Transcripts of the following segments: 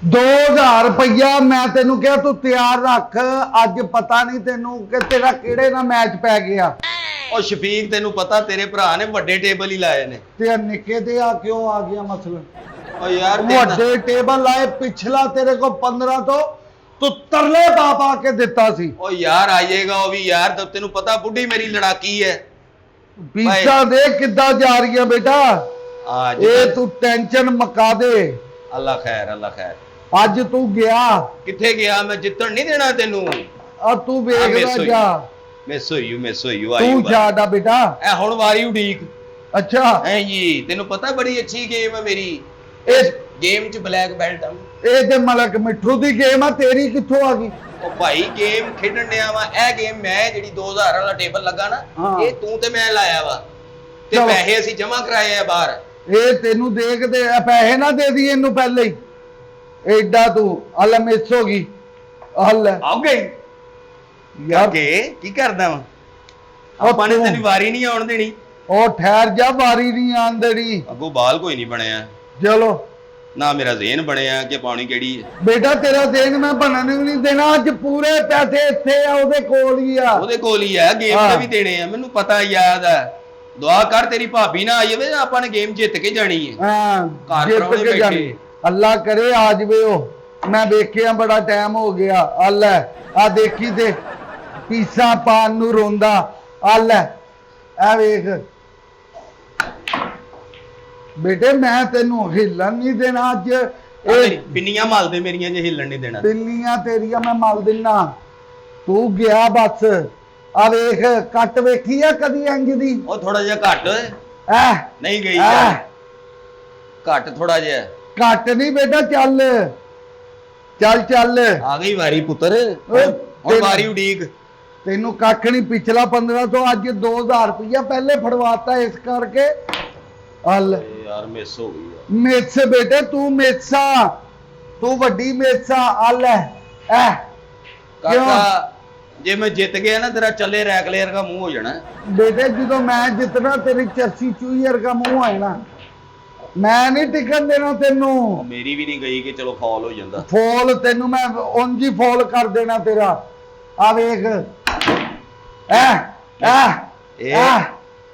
2000 रुपया मैं तेनू क्या तू तैयार रख। अज पता नहीं तेनू कि तेरा केड़े ना मैच पै गया। और शफीक तेनू पता तेरे भरा ने वड्डे टेबल ही लाए ने ते निके ते आ क्यों आ गया मसला? और यार वड्डे टेबल लाए पिछला तेरे को 15 तो तू तरले पा के दिता सी। ओ यार आइएगा वो भी यार, तो तेनू पता बुढ़ी मेरी लड़ाकी है। पीछा दे किदा जा रही है बेटा। आज ए तू टेंशन मका दे। अल्लाह खैर अल्लाह खैर। अज तू गया किथे गया? मैं जितन नहीं देना तेनू। अब तू वेखदा जा। मिस होई तू जाड़ा बेटा। ए हुण वारी उडीक। अच्छा है जी, तेनू पता बड़ी अच्छी गेम है मेरी। इस गेम च ब्लैक बेल्ट हूं। ए ते मलक मिठू दी गेम आ, तेरी कित्थों आ गई? ओ भाई गेम खेडण दिया वा। ए गेम मैं जेडी 2000 वाला टेबल लगा ना, ये तू ते मैं लाया वा ते पैसे ਅਸੀਂ जमा कराए आ बाहर। ए तेनू देख दे पैसे ना दे दी इनू पहले ही। एडा तू हल मिस हो गई। हल आ गई यार के की करदा वा? ਆਪਾਂ ਨੇ ਤੇਰੀ ਵਾਰੀ ਨਹੀਂ ਆਉਣ ਦੇਣੀ। ਉਹ ਠਹਿਰ ਜਾ, ਵਾਰੀ ਨਹੀਂ ਆਣ ਦੇਣੀ। ਅੱਗੋਂ ਬਾਲ ਕੋਈ ਨਹੀਂ ਬਣਿਆ। ਚਲੋ ਨਾ ਮੇਰਾ ਜ਼ੇਨ ਬਣਿਆ ਕਿ ਪਾਣੀ ਕਿਹੜੀ ਹੈ। ਬੇਟਾ ਤੇਰਾ ਜ਼ੇਨ ਮੈਂ ਬਣਨ ਵੀ ਨਹੀਂ ਦੇਣਾ। ਅੱਜ ਪੂਰੇ ਪੈਸੇ ਇੱਥੇ ਆ, ਉਹਦੇ ਕੋਲ ਹੀ ਆ। ਉਹਦੇ ਕੋਲ ਹੀ ਆ, ਗੇਮ ਦੇ ਵੀ ਦੇਣੇ ਆ ਮੈਨੂੰ ਪਤਾ ਯਾਦ ਆ। ਦੁਆ ਕਰ ਤੇਰੀ ਭਾਬੀ ਨਾ ਆਈ ਹੋਵੇ, ਆਪਾਂ ਨੇ ਗੇਮ ਜਿੱਤ ਕੇ ਜਾਣੀ ਹੈ। ਹਾਂ ਘਰ ਜਿੱਤ ਪਰਾਉਣੇ ਕੇ ਜਾਣੀ। ਅੱਲਾ ਕਰੇ ਆ ਜਵੇ ਉਹ। ਮੈਂ ਵੇਖਿਆ ਬੜਾ ਟਾਈਮ ਹੋ ਗਿਆ। ਆ ਲੈ ਆ ਦੇਖੀ ਤੇ ਪੀਸਾ ਪਾਣ ਨੂੰ ਰੋਂਦਾ। ਆ ਲੈ ਆ ਵੇਖ बेटे मैं तेनू हिलन नहीं देना। अज पिन्नियां मल दे मेरियां जे हिलन नहीं देना। पिन्नियां तेरियां मैं मल देना। तू गया बस। आ वेख कट वेखी है कदी इंज दी? ओ थोड़ा जिहा घट नहीं गई घट थोड़ा जिहा घट नहीं बेटा। चल चल चल आ गई वारी पुत्र। हुण वारी उडीक। तेनू कख नहीं। पिछला 15 तो अज 2000 रुपया पहले फड़वाता इस करके। हल यार मिस हो गई यार। मिस बेटे तू मिसा, तू वड्डी मिसा। हल है काका जे मैं जित गया ना तेरा चले रैकलेयर का मुंह हो जाना बेटे। जो मैं जितना तेरी चरसी चूयर का मुंह है ना, मैं नहीं टिकन देना तेनू। मेरी भी नहीं गई कि चलो फॉल हो जाता। फॉल तेनू मैं उंज ही फॉल कर देना तेरा। आ वेख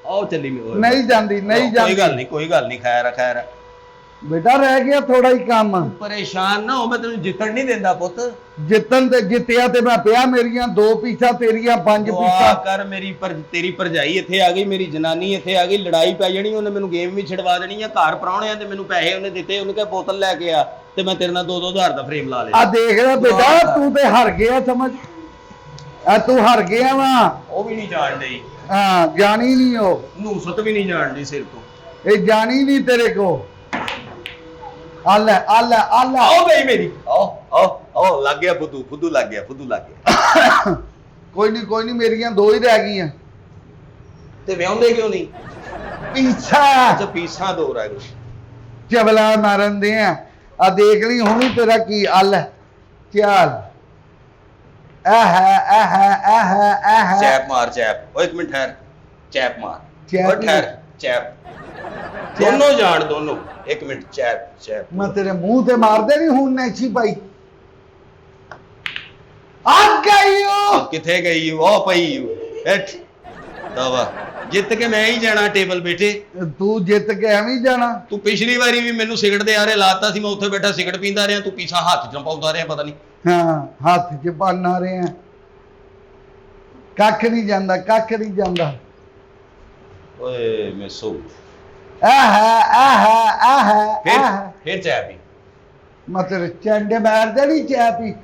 आओ चली नहीं जाती नहीं जाती। कोई गल नहीं खैर खैर। बेटा रह गया थोड़ा ही काम। परेशान ना हो, मैं तेन जितन नहीं देंदा पुत। जितन ते जितया ते मैं पिया। मेरियां 2 पीसा तेरियां 5 पीसा कर। मेरी तेरी भरजाई इत्थे आ गई, मेरी जनानी इत्थे आ गई। लड़ाई पै जानी, उन्हें मैनू गेम भी छड़वा देनी है। घर पराउणे आ ते मैनू पैसे उन्हें दिते। उन्हें कहा बोतल लैके आ ते मैं तेरे नाल 2-2 हज़ार दा फ्रेम ला लिया। आ देख रहा बेटा तू ते हार गया समझ। तू हार गया वा। वो भी नहीं जान दी। हाँ जानी नहीं हो। नूसत भी नहीं जान दी सिर तो। ये जानी नहीं तेरे को। आला आला आला आओ गई मेरी। आओ आओ आओ लग गया फुदू फुदू लग गया फुदू लग गया। कोई नहीं मेरियां 2 ही रह गई हैं। ते व्याहुंदे क्यों नहीं? पीछा अच्छा पीछा 2 रह गए। चबला मारन दे आ देख ली हुणी तेरा की आल। चल चैप मार चैप। ओ 1 मिनट ठहर। चैप मार। चैप ठहर चैप। दोनों जान दोनों। 1 मिनट चैप चैप। मैं तेरे मुंह ते मार दे नहीं हुण नैची पाई। आ गई हो किथे गई वो पई बैठ दवा। जित के मैं ही जाना टेबल बेटे। तू जित के एवं जाना। तू पिछली बारी भी मैनू सिगरेट दे आ रहे लाता सी, मैं उत्थे बैठा सिगरेट पींदा रहा। तू पीछा हाथ च पाउंदा रहा पता नहीं। हाँ हाथ च पाना रहे हैं। कख नहीं जांदा कख नहीं जांदा। ओए मैं सो फिर चाय पी। मैं तेरे चंडे मार देनी चाय पी।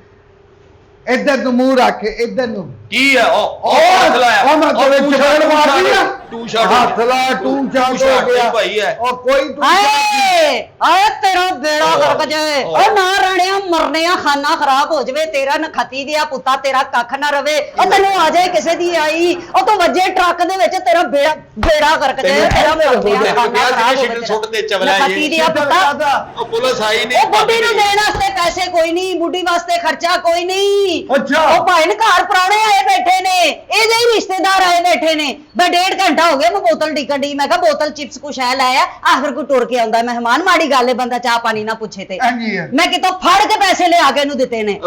इधर तू मुंह रख इधर नु की है ओ हाथ लाया। ओ मैं तेरे चपेड़ मार दिया। टू शॉट हाथ ला टू शॉट हो गया भाई है। और कोई तू आए तेरा बेड़ा गर्क जाए। ओ ना रहने मरने खाना खराब हो जावे। तेरा नखती दिया पुत्ता तेरा कख ना रवे। ओ तैनू आ जाए किसे दी आई ओ तो वजे ट्रक दे विच तेरा बेड़ा गर्क जाए। तेरा मरने खाना खराब हो सुट दे चवला नखती दिया पुत्ता। ओ पुलिस आई ने ओ बुड्ढी नु देण वास्ते पैसे ਕੋਈ ਨਹੀਂ, ਬੁੱਢੀ ਵਾਸਤੇ ਖਰਚਾ ਕੋਈ ਨਹੀਂ। ਅੱਛਾ। ਉਹ ਭਾਈ ਨੇ ਘਰ ਪ੍ਰਾਹੁਣੇ ਆਏ ਬੈਠੇ ਨੇ, ਇਹਦੇ ਹੀ ਰਿਸ਼ਤੇਦਾਰ ਆਏ ਬੈਠੇ ਨੇ। ਮੈਂ 1.5 ਘੰਟਾ ਹੋ ਗਿਆ ਮੈਂ ਬੋਤਲ ਡਿੱਕਣ ਡਈ, ਮੈਂ ਕਿਹਾ ਬੋਤਲ ਚਿਪਸ ਕੁਛ ਹੈ ਲਾਇਆ, ਆਖਰ ਕੋ ਟੁਰ ਕੇ ਆਉਂਦਾ ਮਹਿਮਾਨ, ਮਾੜੀ ਗੱਲ ਹੈ ਬੰਦਾ ਚਾਹ ਪਾਣੀ ਨਾ ਪੁੱਛੇ ਤੇ। ਹਾਂਜੀ। ਮੈਂ ਕਿਤੋਂ ਫੜ ਕੇ ਪੈਸੇ ਲਿਆ ਕੇ ਇਹਨੂੰ ਦਿੱਤੇ ਨੇ।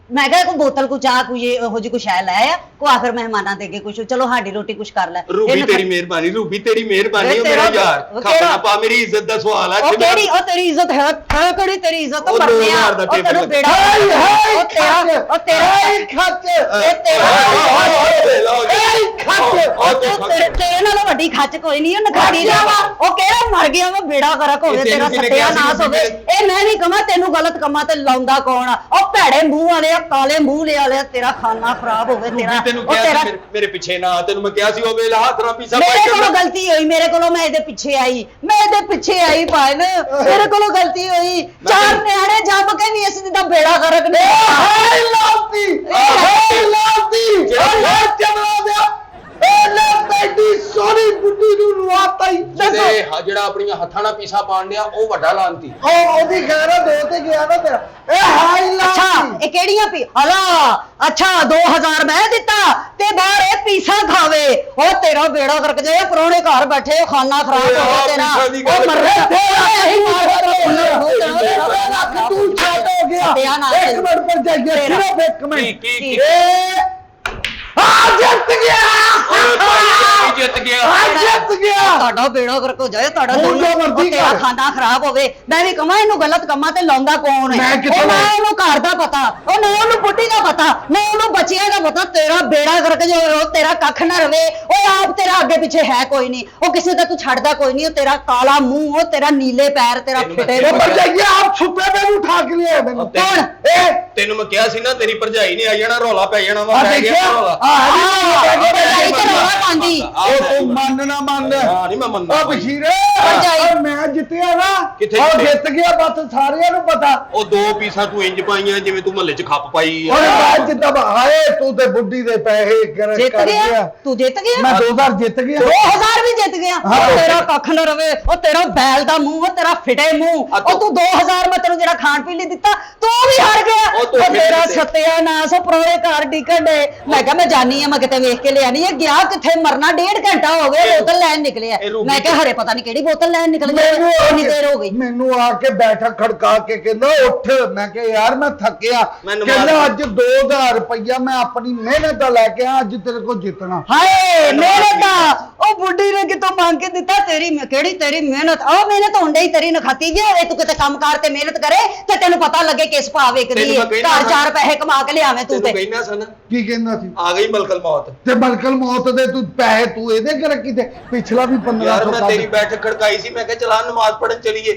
ਮੈਂ ਕਿਹਾ ਕੋਈ ਬੋਤਲ ਕੋ ਚਾਹ ਕੋਈ ਇਹੋ ਜਿਹੀ ਕੁਛ ਹੈ ਲਾਇਆ ਕੋ, ਆਖਰ ਮਹਿਮਾਨਾਂ ਦੇ ਅੱਗੇ ਕੁਛ, ਚਲੋ ਸਾਡੀ ਰੋਟੀ ਕੁਛ ਕਰ ਲੈ। ਰੂਬੀ ਤੇਰੀ ਮਿਹਰਬਾਨੀ, ਰੂਬੀ ਤੇਰੀ ਮਿਹਰਬਾਨੀ, ਉਹ ਮੇਰਾ ਯਾਰ ਖਾਣਾ ਪਾ, ਮੇਰੀ ਇੱਜ਼ਤ ਦਾ ਸਵਾਲ ਆ। ਉਹ ਕਿਹੜੀ, ਉਹ ਤੇਰੀ ਇੱਜ਼ਤ ਹੈ ਕਿਹੜੀ ਤੇਰੀ ਇੱਜ਼ਤ? ਉਹ ਮਰਨੇ ਆ, 2000 ਦਾ ਉਹ ਤੈਨੂੰ ਟੇਬਲ ਬੇੜਾ, ਉਹ ਤੇਰਾ ਖੱਚ ਤੇਰੇ ਨਾਲੋਂ ਵੱਡੀ ਖੱਚ ਕੋਈ ਨਹੀਂ, ਉਹ ਨਖਾੜੀ ਜਾਵਾ, ਉਹ ਕਿਹੜਾ ਮਰ ਗਿਆ ਵਾ, ਬੇੜਾ ਗਰਕ ਹੋਵੇ ਤੇਰਾ, ਸੱਤਿਆਨਾਸ ਹੋਵੇ। ਇਹ ਮੈਂ ਨਹੀਂ ਕਹਾਂ, ਤੈਨੂੰ ਗਲਤ ਕੰਮਾਂ ਤੇ ਲਾਉਂਦਾ ਕੌਣ ਆ? ਉਹ ਭੈੜੇ ਮੂੰਹ ਵਾਲੇ ਆ, ਕਾਲੇ ਮੂੰਹ ਵਾਲੇ, ਤੇਰਾ ਖਾਨਾ ਖਰਾਬ ਹੋਵੇ ਤੇਰਾ। ਤੈਨੂੰ ਕਿਹਾ ਸੀ ਮੇਰੇ ਪਿੱਛੇ ਨਾ, ਤੈਨੂੰ ਮੈਂ ਕਿਹਾ ਸੀ ਉਹ ਵੇਲਾ ਹੱਥ ਨਾਲ ਪੀਸਾ ਮੇਰੇ ਕੋਲੋਂ ਗਲਤੀ ਹੋਈ, ਮੇਰੇ ਕੋਲੋਂ ਮੈਂ ਇਹਦੇ ਪਿੱਛੇ ਆਈ, ਮੈਂ ਇਹਦੇ ਪਿੱਛੇ ਆਈ ਭਾਈ, ਮੇਰੇ ਕੋਲੋਂ ਗਲਤੀ ਹੋਈ। ਚਾਰ ਨਿਆਣੇ ਜੰਮ ਕੇ ਨਹੀਂ ਅਸੀਂ ਦਾ ਬੇੜਾ ਗਰਕ ਨੇ। ਹਾਏ ਲਾਤੀ, ਹਾਏ ਲਾਤੀ, ਹਾਏ ਚਮੜਾ ਦਿਆ, ਇਹ ਲੈ ਬੈਠੀ ਸੋਹਣੀ ਬੁੱਢੀ ਨੂੰ ਰਵਾਤਾ ਹੀ। ਜਿਹੜਾ ਆਪਣੀਆਂ ਹੱਥਾਂ ਨਾਲ ਪੀਸਾ ਪਾਣ ਡਿਆ ਉਹ ਵੱਡਾ ਲਾਂਤੀ। ਉਹਦੀ ਖੈਰਾ ਦੋ ਤੇ ਗਿਆ ਨਾ ਤੇਰਾ। ਇਹ ਹਾਈ ਲਾਤੀ। ਅੱਛਾ ਇਹ ਕਿਹੜੀਆਂ ਪੀ ਹਲਾ, ਅੱਛਾ 2000 ਮੈਂ ਦਿੱਤਾ ਤੇ ਬਾਹਰ ਇਹ ਪੀਸਾ ਖਾਵੇ, ਉਹ ਤੇਰਾ ਬੇੜਾ ਗਰਕ ਜਾਏ, ਪ੍ਰਾਹੁਣੇ ਘਰ ਬੈਠੇ, ਖਾਨਾ ਖਰਾਬ ਹੋਵੇ ਤੇਰਾ, ਉਹ ਮਰਨੇ ਤੂੰ ਛੱਡ ਹੋ ਗਿਆ। ਇੱਕ ਮਿੰਟ ਪਰ ਜਾਈਏ, ਸਿਰਫ ਇੱਕ ਮਿੰਟ। ਜਿੱਤ ਗਿਆ, ਜਿੱਤ ਗਿਆ, ਜਿੱਤ ਗਿਆ। ਤੁਹਾਡਾ ਬੇੜਾ ਗਰਕ ਹੋ ਜਾਏ, ਤੁਹਾਡਾ ਹੁਣ ਜੋ ਮਰਜ਼ੀ ਤੇਰਾ ਕਰ। ਖਾਨਾ ਖਰਾਬ ਹੋਵੇ। ਮੈਂ ਵੀ ਕਹਾਂ ਇਹਨੂੰ ਗਲਤ ਕੰਮਾਂ ਤੇ ਲਾਉਂਦਾ ਕੌਣ ਹੈ? ਮੈਂ ਕਿੱਥੋਂ ਨਾ ਉਹਨੂੰ ਘਰ ਦਾ ਪਤਾ, ਉਹ ਨਾ ਉਹਨੂੰ ਬੁੱਢੀ ਦਾ ਪਤਾ, ਨਾ ਉਹਨੂੰ ਬੱਚਿਆਂ ਦਾ ਪਤਾ। ਤੇਰਾ ਬੇੜਾ ਗਰਕ ਜੋ ਉਹ ਤੇਰਾ ਕੱਖ ਨਾ ਰਵੇ, ਉਹ ਆਪ ਤੇਰਾ ਅੱਗੇ ਪਿੱਛੇ ਹੈ ਕੋਈ ਨਹੀਂ, ਉਹ ਕਿਸੇ ਦਾ ਤੂੰ ਛੱਡਦਾ ਕੋਈ ਨਹੀਂ, ਉਹ ਤੇਰਾ ਕਾਲਾ ਮੂੰਹ, ਉਹ ਤੇਰਾ ਨੀਲੇ ਪੈਰ, ਤੇਰਾ ਫਿੱਟੇ ਪਰ ਜਾਈਏ ਆਪ ਛੁਪੇ ਮੈਨੂੰ ਉਠਾ ਕੇ ਲਿਆ ਮੈਨੂੰ। ਕੌਣ? ਤੈਨੂੰ ਮੈਂ ਕਿਹਾ ਸੀ ਨਾ ਤੇਰੀ ਭਰਜਾਈ ਨੇ ਆ ਜਾਣਾ, ਰੌਲਾ ਪੈ ਜਾਣਾ ਵਾ। ਪੈ ਗਿਆ ਰੌਲਾ। ਉਹ ਤੂੰ ਮੰਨ ਨਾ ਮੰਨ। ਹਾਂ ਨਹੀਂ ਮੈਂ ਮੰਨਦਾ। ਉਹ ਬਸ਼ੀਰੇ ਮੈਂ ਜਿੱਤਿਆ ਨਾ, ਕਿੱਥੇ ਉਹ ਜਿੱਤੇ? ਜਿੱਤ ਗਿਆ ਬਸ ਸਾਰਿਆਂ ਨੂੰ ਪਤਾ। ਉਹ ਦੋ ਪੀਸਾਂ ਤੂੰ ਇੰਜ ਪਾਈਆਂ ਜਿਵੇਂ ਤੂੰ ਮਹੱਲੇ 'ਚ ਖੱਪ ਪਾਈ ਆ। ਓਏ ਬਾਅਦ ਜਿੱਦਾਂ ਹਾਏ ਤੂੰ ਤੇ ਬੁੱਢੀ ਦੇ ਪੈਸੇ ਕਰ ਜਿੱਤ ਗਿਆ ਤੂੰ, ਜਿੱਤ ਗਿਆ। ਮੈਂ 2000 ਜਿੱਤ ਗਿਆ, 2000 ਵੀ ਜਿੱਤ ਗਿਆ। ਉਹ ਤੇਰਾ ਕੱਖ ਨਾ ਰਵੇ, ਉਹ ਤੇਰਾ ਬੈਲ ਦਾ ਮੂੰਹ, ਉਹ ਤੇਰਾ ਫਿਟੇ ਮੂੰਹ, ਉਹ ਤੂੰ 2000 ਮੈਂ ਤੈਨੂੰ ਜਿਹੜਾ ਖਾਣ ਪੀਣ ਲਈ ਦਿੱਤਾ ਤੂੰ ਵੀ ਹਾਰ ਗਿਆ। ਉਹ ਤੇਰਾ ਸੱਤਿਆਨਾਸ, ਪ੍ਰਾਹੁਣੇ ਘਰ ਡਿੱਕਣ ਦੇ। ਮੈਂ ਕਿਹਾ ਮੈਂ ਜਾਨੀ ਆ, ਮੈਂ ਕਿਤੇ ਵੇਖ ਕੇ ਲਿਆਣੀ ਆ, ਗਿਆ ਕਿੱਥੇ ਮਰਨਾ, 1.5 ਘੰਟਾ ਹੋ ਗਿਆ ਬੋਤਲ ਲੈਣ ਨਿਕਲਿਆ। ਮੈਂ ਕਿਹਾ ਹਰੇ ਪਤਾ ਨਹੀਂ ਕਿਹੜੀ ਬੋਤਲ ਲੈਣ ਨਿਕਲ ਗਿਆ, ਇੰਨੀ ਦੇਰ ਹੋ ਗਈ। ਮੈਨੂੰ ਆ ਕੇ ਬੈਠਕ ਖੜਕਾ ਕੇ ਕਹਿੰਦਾ ਉੱਠ। ਮੈਂ ਕਿਹਾ ਯਾਰ ਮੈਂ ਥੱਕਿਆ। ਕਹਿੰਦਾ ਅੱਜ 2000 ਰੁਪਇਆ ਮੈਂ ਆਪਣੀ ਮਿਹਨਤ ਦਾ ਲੈ ਕੇ ਆ, ਅੱਜ ਤੇਰੇ ਕੋਲ ਜਿੱਤਣਾ। ਹਾਏ ਮਿਹਨਤ ਦਾ, ਉਹ ਬੁੱਢੀ ਨੇ ਕਿਤੋਂ ਮੰਗ ਕੇ ਦਿੱਤਾ? ਤੇਰੀ ਕਿਹੜੀ ਤੇਰੀ ਮਿਹਨਤ? ਆਹ ਮਿਹਨਤ ਹੁੰਦੇ ਹੀ ਤੇਰੀ ਨਖਾਤੀ ਜੇ ਹੋਵੇ, ਤੂੰ ਕਿਤੇ ਕੰਮ ਕਾਰ ਤੇ ਮਿਹਨਤ ਕਰੇ ਤੇ ਤੈਨੂੰ ਪਤਾ ਲੱਗੇ ਕਿਸ ਭਾਅ ਵੇਚਦੀ ਹੈ, ਘਰ 4 ਪੈਸੇ ਕਮਾ ਕੇ ਲਿਆਵੇਂ ਤੂੰ। ਤੇ ਕਹਿਣਾ ਸਨ ਕੀ ਕਹਿੰਦਾ ਸੀ? ਆ ਗਈ ਮਲਕਲ ਮੌਤ। ਤੇ ਮਲਕਲ ਮੌਤ ਦੇ ਤੂੰ ਪੈਸੇ ਤੂੰ ਇਹਦੇ ਕਰ ਕੀਤੇ? ਪਿਛਲਾ ਵੀ 1500 ਯਾਰ ਮੈਂ ਤੇਰੀ ਬੈਠਕ ਖੜਕਾਈ ਸੀ, ਮੈਂ ਕਿਹਾ ਚਲਾ ਨਮਾਜ਼ ਪੜਨ ਚਲੀਏ।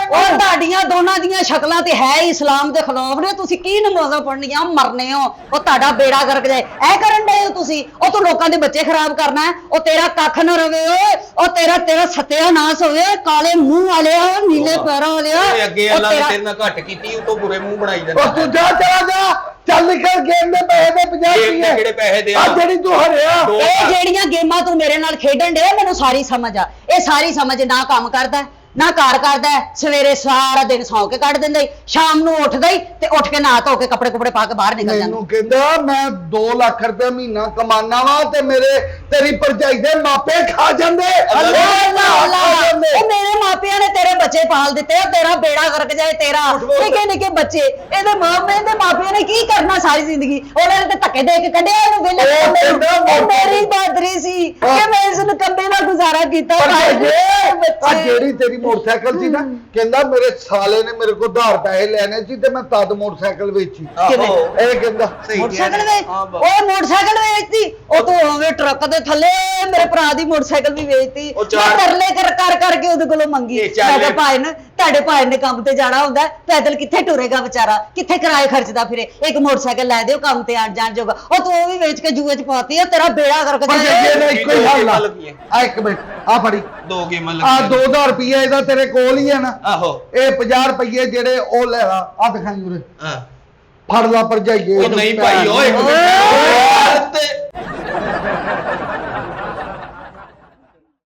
ਉਹ ਤੁਹਾਡੀਆਂ ਦੋਨਾਂ ਦੀਆਂ ਸ਼ਕਲਾਂ ਤੇ ਹੈ ਹੀ ਇਸਲਾਮ ਦੇ ਖਿਲਾਫ ਨੇ, ਤੁਸੀਂ ਕੀ ਨਮਾਜ਼ਾਂ ਪੜਨੀਆਂ, ਮਰਨੇ ਹੋ। ਉਹ ਤੁਹਾਡਾ ਬੇੜਾ ਗਰਕ ਜਾਏ, ਐ ਕਰਨ ਡਏ ਹੋ ਤੁਸੀਂ। ਉਹ ਤੂੰ ਲੋਕਾਂ ਦੇ ਬੱਚੇ ਖਰਾਬ ਕਰਨਾ ਹੈ, ਉਹ ਤੇਰਾ ਕੱਖ ਨਾ ਰਵੇ ਓਏ, ਉਹ ਤੇਰਾ ਸੱਤਿਆਨਾਸ ਹੋਵੇ, ਕਾਲੇ ਮੂੰਹ ਵਾਲਿਆ, ਨੀਲੇ ਪੈਰਾਂ ਵਾਲਿਆ। ਅੱਗੇ ਅੱਲਾ ਨੇ ਤੇਰੇ ਨਾਲ ਘੱਟ ਕੀਤੀ, ਉਹ ਤੋਂ ਬੁਰੇ ਮੂੰਹ ਬਣਾਈ ਜਾਂਦਾ। ਉਹ ਤੂੰ ਜਾ ਚਲਾ ਜਾ, ਚੱਲ ਨਿਕਲ ਗੇਮ ਦੇ ਪੈਸੇ ਦੇ 50 ਰੁਪਏ। ਕਿਹੜੇ ਪੈਸੇ ਦੇ? ਆ ਜਿਹੜੀ ਤੂੰ ਹਰਿਆ। ਇਹ ਜਿਹੜੀਆਂ ਗੇਮਾਂ ਤੂੰ ਮੇਰੇ ਨਾਲ ਖੇਡਣ ਡਿਆ, ਮੈਨੂੰ ਸਾਰੀ ਸਮਝ ਆ। ਇਹ ਸਾਰੀ ਸਮਝ ਨਾ ਕੰਮ ਕਰਦਾ ਨਾ ਕਾਰ ਕਰਦਾ, ਸਵੇਰੇ ਸਾਰਾ ਦਿਨ ਸੌਂ ਕੇ ਕੱਢ ਦਿੰਦਾ, ਸ਼ਾਮ ਨੂੰ ਉੱਠਦਾ ਹੀ ਤੇ ਉੱਠ ਕੇ ਨਹਾ ਧੋ ਕੇ ਕੱਪੜੇ ਕੁਪੜੇ ਪਾ ਕੇ ਬਾਹਰ ਨਿਕਲ ਜਾਂਦਾ। ਮੈਨੂੰ ਕਹਿੰਦਾ ਮੈਂ 2 ਲੱਖ ਰੁਪਏ ਮਹੀਨਾ ਕਮਾਨਾ ਵਾ ਤੇ ਤੇਰੀ ਭਰਜਾਈ ਦੇ ਮਾਪੇ ਖਾ ਜਾਂਦੇ। ਉਹ ਮੇਰੇ ਮਾਪਿਆਂ ਨੇ ਤੇਰੇ ਬੱਚੇ ਪਾਲ ਦਿੱਤੇ ਆ, ਤੇਰਾ ਬੇੜਾ ਗਰਕ ਜਾਏ ਤੇਰਾ। ਨਿੱਕੇ ਨਿੱਕੇ ਬੱਚੇ, ਇਹਦੇ ਮਾਪਿਆਂ ਨੇ ਕੀ ਕਰਨਾ ਸਾਰੀ ਜ਼ਿੰਦਗੀ? ਉਹਨਾਂ ਨੇ ਤੇ ਧੱਕੇ ਦੇ ਕੇ ਕੱਢਿਆ ਇਹਨੂੰ ਵੇਲੇ। ਮੇਰੀ ਬਹਾਦਰੀ ਸੀ ਕਿ ਮੈਂ ਇਸ ਨੂੰ ਕੰਬੇ ਨਾਲ ਗੁਜ਼ਾਰਾ ਕੀਤਾ। ਜਿਹੜੀ ਤੇਰੀ ਮੋਟਰਸਾਈਕਲ ਸੀ ਨਾ, ਕਹਿੰਦਾ ਮੇਰੇ ਸਾਲੇ ਨੇ ਮੇਰੇ ਕੋਲ ਉਧਾਰ ਪੈਸੇ ਲੈਣੇ ਸੀ ਤੇ ਮੈਂ ਤਦ ਮੋਟਰਸਾਈਕਲ ਵੇਚੀ। ਕਿਵੇਂ? ਇਹ ਕਹਿੰਦਾ ਮੋਟਰਸਾਈਕਲ ਵੇਚ, ਉਹ ਮੋਟਰਸਾਈਕਲ ਵੇਚਤੀ, ਉਹ ਤੂੰ ਹੋਵੇ ਟਰੱਕ ਦੇ ਥੱਲੇ ਮੇਰੇ ਭਰਾ ਦੀ ਮੋਟਰਸਾਈਕਲ ਵੀ ਵੇਚਤੀ। ਤਰਲੇ ਕਰਕੇ ਉਹਦੇ ਕੋਲੋਂ ਮੰਗੀ। ਮੈਂ ਕਿਹਾ ਭਾਈ ਨੇ, ਤੁਹਾਡੇ ਭਾਈ ਨੇ ਕੰਮ ਤੇ ਜਾਣਾ ਹੁੰਦਾ, ਪੈਦਲ ਕਿੱਥੇ ਟੁਰੇਗਾ ਵਿਚਾਰਾ, ਕਿੱਥੇ ਕਿਰਾਏ ਖਰਚਦਾ ਫਿਰੇ, ਇੱਕ ਮੋਟਰਸਾਈਕਲ ਲੈ ਦਿਓ ਕੰਮ ਤੇ ਆਣ ਜਾਣ ਜੋਗਾ। ਉਹ ਤੂੰ ਉਹ ਵੀ ਵੇਚ ਕੇ ਜੂਏ ਚ ਪਾਤੀ ਆ, ਤੇਰਾ ਬੇੜਾ ਗਰਕ ਜਾਏ। ਇੱਕੋ ਹੀ ਹਾਲ ਆ। ਇੱਕ ਮਿੰਟ ਆ ਫੜੀ, 2 ਗੇਮਾਂ ਆ 2000 ਰੁਪਇਆ ਇਹਦਾ ਤੇਰੇ ਕੋਲ ਹੀ ਹੈ ਨਾ? ਆਹੋ। ਇਹ 50 ਰੁਪਏ ਜਿਹੜੇ ਉਹ ਲੈ ਲਾ, ਆ ਦਿਖਾਈ ਉਰੇ। ਹਾਂ ਫੜ ਲਾ ਭਰਜਾਈਏ। ਉਹ ਨਹੀਂ ਭਾਈ ਓਏ